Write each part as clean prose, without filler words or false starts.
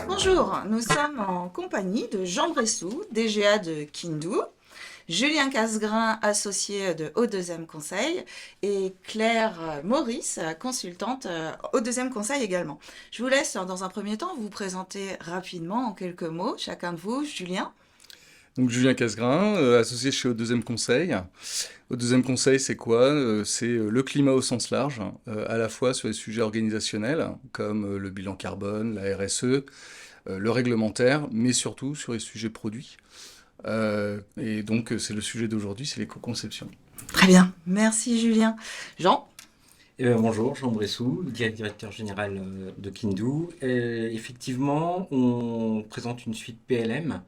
Bonjour, nous sommes en compagnie de Jean Bressou, DGA de Kindou, Julien Casgrain, associé de Au Deuxième Conseil, et Claire Maurice, consultante au Deuxième Conseil également. Je vous laisse dans un premier temps vous présenter rapidement en quelques mots, chacun de vous. Julien. Donc Julien Casgrain, associé chez Au Deuxième Conseil. Au Deuxième Conseil, c'est quoi? C'est le climat au sens large, à la fois sur les sujets organisationnels, comme le bilan carbone, la RSE, le réglementaire, mais surtout sur les sujets produits. Et donc c'est le sujet d'aujourd'hui, c'est l'éco-conception. Très bien, merci Julien. Jean. Bonjour, Jean Bressou, directeur général de Kindou. Effectivement, on présente une suite PLM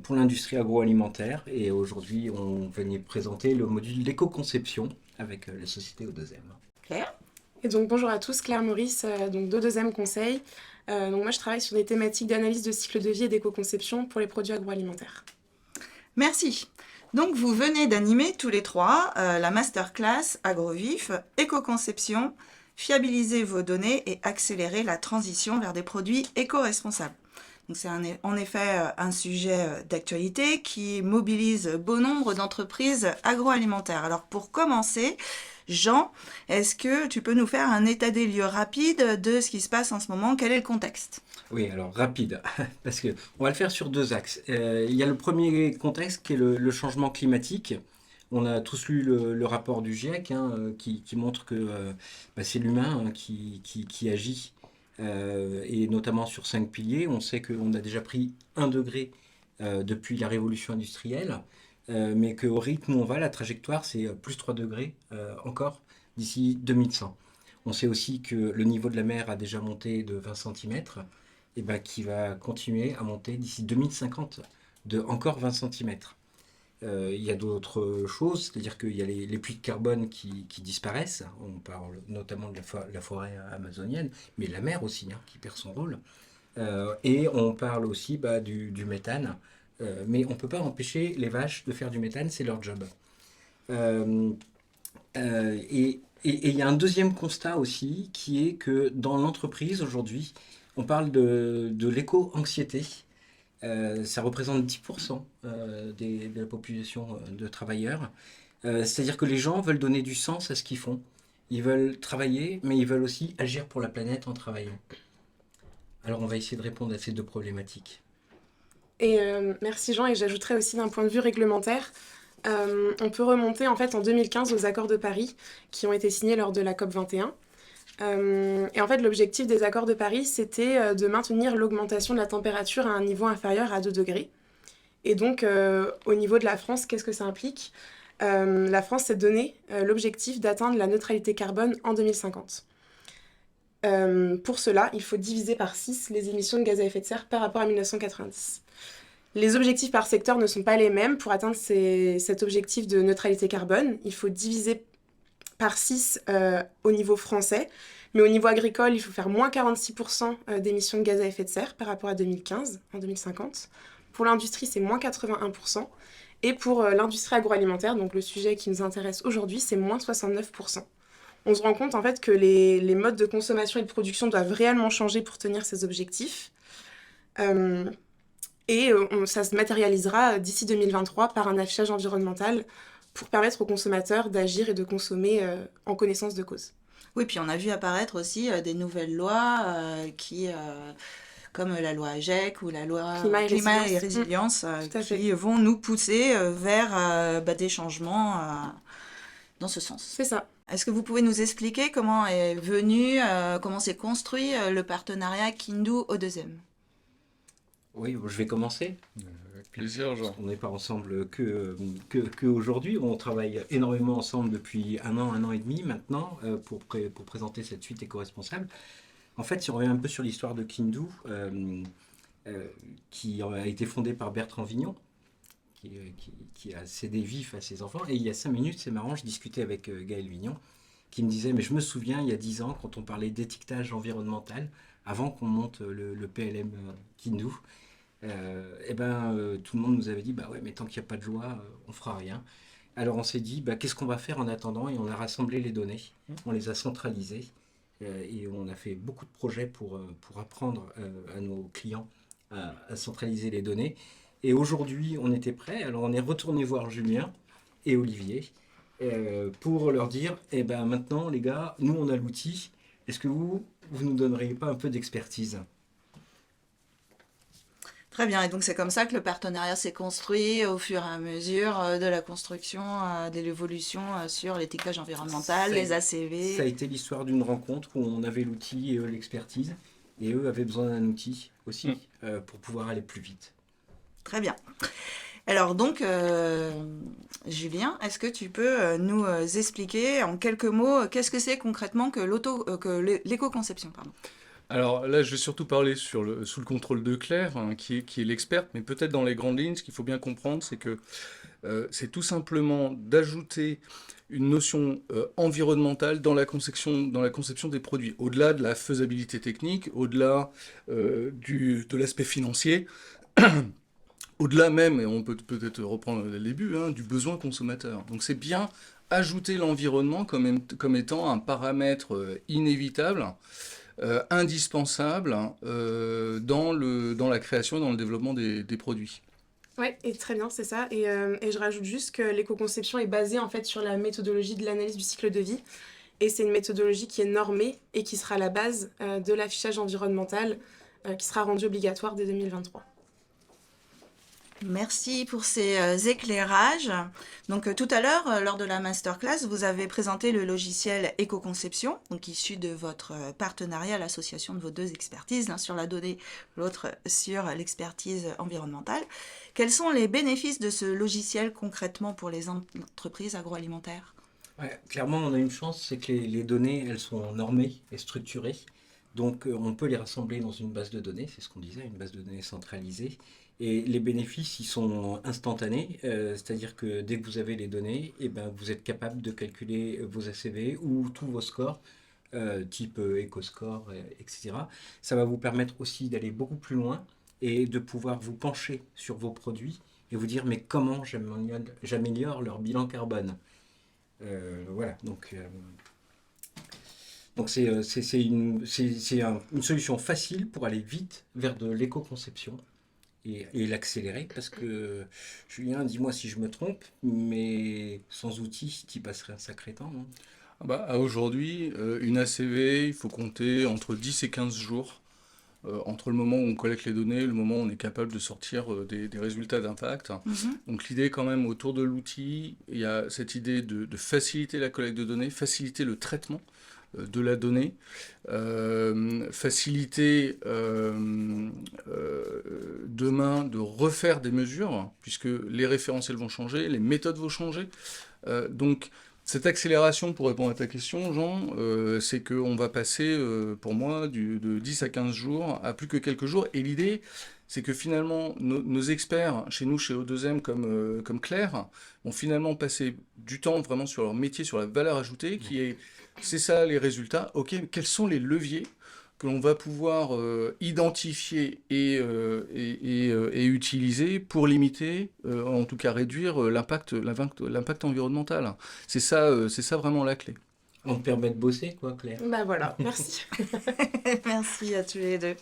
pour l'industrie agroalimentaire et aujourd'hui, on venait présenter le module d'éco-conception avec la société O2M. Claire. Et donc bonjour à tous, Claire Maurice, donc de Deuxième Conseil. Donc moi je travaille sur des thématiques d'analyse de cycle de vie et d'éco-conception pour les produits agroalimentaires. Merci. Donc vous venez d'animer tous les trois la masterclass AgroVif, éco-conception, fiabiliser vos données et accélérer la transition vers des produits éco-responsables. Donc c'est en effet un sujet d'actualité qui mobilise bon nombre d'entreprises agroalimentaires. Alors pour commencer, Jean, est-ce que tu peux nous faire un état des lieux rapide de ce qui se passe en ce moment? Quel est le contexte? Oui, alors rapide, parce qu'on va le faire sur deux axes. Il y a le premier contexte qui est le changement climatique. On a tous lu le rapport du GIEC qui montre que c'est l'humain qui agit, et notamment sur 5 piliers. On sait qu'on a déjà pris 1 degré depuis la révolution industrielle, mais qu'au rythme où on va, la trajectoire, c'est plus 3 degrés encore d'ici 2100. On sait aussi que le niveau de la mer a déjà monté de 20 cm, et qui va continuer à monter d'ici 2050 de encore 20 cm. Il y a d'autres choses, c'est-à-dire qu'il y a les puits de carbone qui disparaissent. On parle notamment de la forêt amazonienne, mais la mer aussi, qui perd son rôle. Et on parle aussi du méthane. Mais on ne peut pas empêcher les vaches de faire du méthane, c'est leur job. Et il y a un deuxième constat aussi, qui est que dans l'entreprise aujourd'hui, on parle de l'éco-anxiété. Ça représente 10% de la population de travailleurs. C'est-à-dire que les gens veulent donner du sens à ce qu'ils font. Ils veulent travailler, mais ils veulent aussi agir pour la planète en travaillant. Alors on va essayer de répondre à ces deux problématiques. Et merci Jean, et j'ajouterais aussi d'un point de vue réglementaire, on peut remonter en fait en 2015 aux accords de Paris qui ont été signés lors de la COP 21. Et en fait, l'objectif des accords de Paris, c'était de maintenir l'augmentation de la température à un niveau inférieur à 2 degrés. Et donc, au niveau de la France, qu'est-ce que ça implique? La France s'est donné l'objectif d'atteindre la neutralité carbone en 2050. Pour cela, il faut diviser par 6 les émissions de gaz à effet de serre par rapport à 1990. Les objectifs par secteur ne sont pas les mêmes. Pour atteindre cet objectif de neutralité carbone, il faut diviser par 6 au niveau français. Mais au niveau agricole, il faut faire moins 46% d'émissions de gaz à effet de serre par rapport à 2015, en 2050. Pour l'industrie, c'est moins 81%. Et pour l'industrie agroalimentaire, donc le sujet qui nous intéresse aujourd'hui, c'est moins 69%. On se rend compte en fait que les modes de consommation et de production doivent réellement changer pour tenir ces objectifs. Ça se matérialisera d'ici 2023 par un affichage environnemental pour permettre aux consommateurs d'agir et de consommer en connaissance de cause. Oui, puis on a vu apparaître aussi des nouvelles lois comme la loi AGEC ou la loi Climat et Résilience, qui vont nous pousser vers des changements dans ce sens. C'est ça. Est-ce que vous pouvez nous expliquer comment est venu, comment s'est construit le partenariat Kindou au deuxième? Oui, je vais commencer. Avec plaisir, Jean. On n'est pas ensemble que aujourd'hui. On travaille énormément ensemble depuis un an et demi maintenant pour présenter cette suite éco-responsable. En fait, si on revient un peu sur l'histoire de Kindou, qui a été fondée par Bertrand Vignon, qui a cédé vif à ses enfants. Et il y a 5 minutes, c'est marrant, je discutais avec Gaël Vignon, qui me disait, mais je me souviens, il y a 10 ans, quand on parlait d'étiquetage environnemental, avant qu'on monte le PLM Kindou, tout le monde nous avait dit, ouais, mais tant qu'il n'y a pas de loi, on fera rien. Alors on s'est dit, qu'est-ce qu'on va faire en attendant? Et on a rassemblé les données, on les a centralisées. et on a fait beaucoup de projets pour apprendre à nos clients à centraliser les données. Et aujourd'hui, on était prêts. Alors, on est retourné voir Julien et Olivier pour leur dire, eh ben maintenant, les gars, nous, on a l'outil. Est-ce que vous nous donneriez pas un peu d'expertise? Très bien, et donc c'est comme ça que le partenariat s'est construit au fur et à mesure de la construction, de l'évolution sur l'étiquetage environnemental, Ça- les ACV. Ça a été l'histoire d'une rencontre où on avait l'outil et eux l'expertise. Et eux avaient besoin d'un outil aussi pour pouvoir aller plus vite. Très bien. Alors donc, Julien, est-ce que tu peux nous expliquer en quelques mots qu'est-ce que c'est concrètement que l'éco-conception, pardon. Alors là, je vais surtout parler sous le contrôle de Claire, hein, qui est l'experte, mais peut-être dans les grandes lignes, ce qu'il faut bien comprendre, c'est que c'est tout simplement d'ajouter une notion environnementale dans la conception des produits, au-delà de la faisabilité technique, au-delà de l'aspect financier, au-delà même, et on peut peut-être reprendre le début, hein, du besoin consommateur. Donc c'est bien ajouter l'environnement comme étant un paramètre inévitable, indispensable dans la création et dans le développement des produits. Oui, et très bien, c'est ça. Et je rajoute juste que l'éco-conception est basée en fait sur la méthodologie de l'analyse du cycle de vie. Et c'est une méthodologie qui est normée et qui sera la base de l'affichage environnemental qui sera rendu obligatoire dès 2023. Merci pour ces éclairages. Donc tout à l'heure, lors de la masterclass, vous avez présenté le logiciel Éco-conception, donc issu de votre partenariat, l'association de vos deux expertises, l'un sur la donnée, l'autre sur l'expertise environnementale. Quels sont les bénéfices de ce logiciel concrètement pour les entreprises agroalimentaires? Ouais, clairement, on a une chance, c'est que les données, elles sont normées et structurées. Donc, on peut les rassembler dans une base de données, c'est ce qu'on disait, une base de données centralisée. Et les bénéfices, ils sont instantanés, c'est-à-dire que dès que vous avez les données, eh ben, vous êtes capable de calculer vos ACV ou tous vos scores, type EcoScore, etc. Ça va vous permettre aussi d'aller beaucoup plus loin et de pouvoir vous pencher sur vos produits et vous dire, mais comment j'améliore leur bilan carbone? Voilà, donc c'est une solution facile pour aller vite vers de l'éco-conception et l'accélérer, parce que, Julien, dis-moi si je me trompe, mais sans outils, tu y passerais un sacré temps, non? À aujourd'hui, une ACV, il faut compter entre 10 et 15 jours entre le moment où on collecte les données et le moment où on est capable de sortir des résultats d'impact. Donc l'idée quand même autour de l'outil, il y a cette idée de faciliter la collecte de données, faciliter le traitement de la donnée, faciliter demain de refaire des mesures, puisque les référentiels vont changer, les méthodes vont changer. Donc cette accélération, pour répondre à ta question, Jean, c'est qu'on va passer, pour moi, de 10 à 15 jours à plus que quelques jours. Et l'idée, c'est que finalement, nos experts, chez nous, chez O2M, comme Claire, vont finalement passer du temps vraiment sur leur métier, sur la valeur ajoutée, c'est ça les résultats. Ok, quels sont les leviers que l'on va pouvoir identifier et utiliser pour limiter, en tout cas réduire l'impact environnemental. C'est ça vraiment la clé. On te permet de bosser, quoi, Claire. Bah voilà, merci. Merci à tous les deux.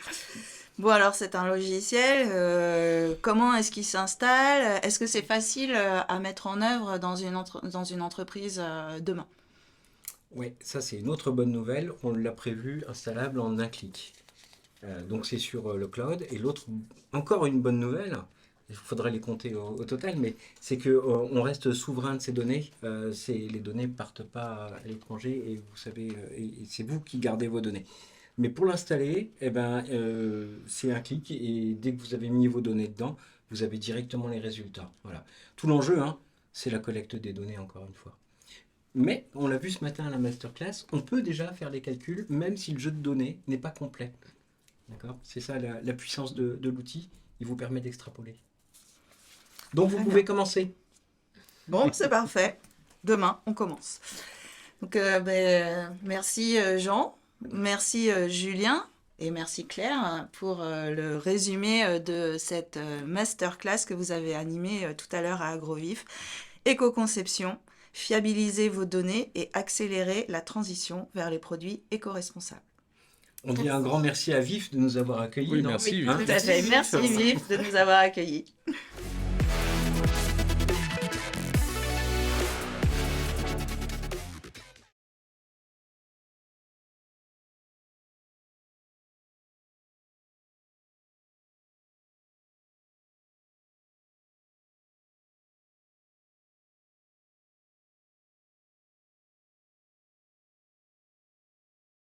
Bon, alors c'est un logiciel. Comment est-ce qu'il s'installe? Est-ce que c'est facile à mettre en œuvre dans une entreprise demain? Oui, ça c'est une autre bonne nouvelle. On l'a prévu installable en un clic. Donc c'est sur le cloud. Et l'autre, encore une bonne nouvelle, il faudrait les compter au total, mais c'est qu'on reste souverain de ces données. Les données ne partent pas à l'étranger et vous savez, et c'est vous qui gardez vos données. Mais pour l'installer, eh ben, c'est un clic et dès que vous avez mis vos données dedans, vous avez directement les résultats. Voilà. Tout l'enjeu, hein, c'est la collecte des données, encore une fois. Mais, on l'a vu ce matin à la masterclass, on peut déjà faire les calculs, même si le jeu de données n'est pas complet. D'accord? C'est ça la puissance de l'outil, il vous permet d'extrapoler. Donc, vous pouvez commencer. Bon, c'est parfait. Demain, on commence. Donc, merci Jean, merci Julien et merci Claire pour le résumé de cette masterclass que vous avez animée tout à l'heure à Agrovif. Éco-conception, fiabiliser vos données et accélérer la transition vers les produits éco-responsables. On dit un grand merci à Vif de nous avoir accueillis. Oui, non merci, Hein Vif. Tout à fait. Merci Vif de nous avoir accueillis.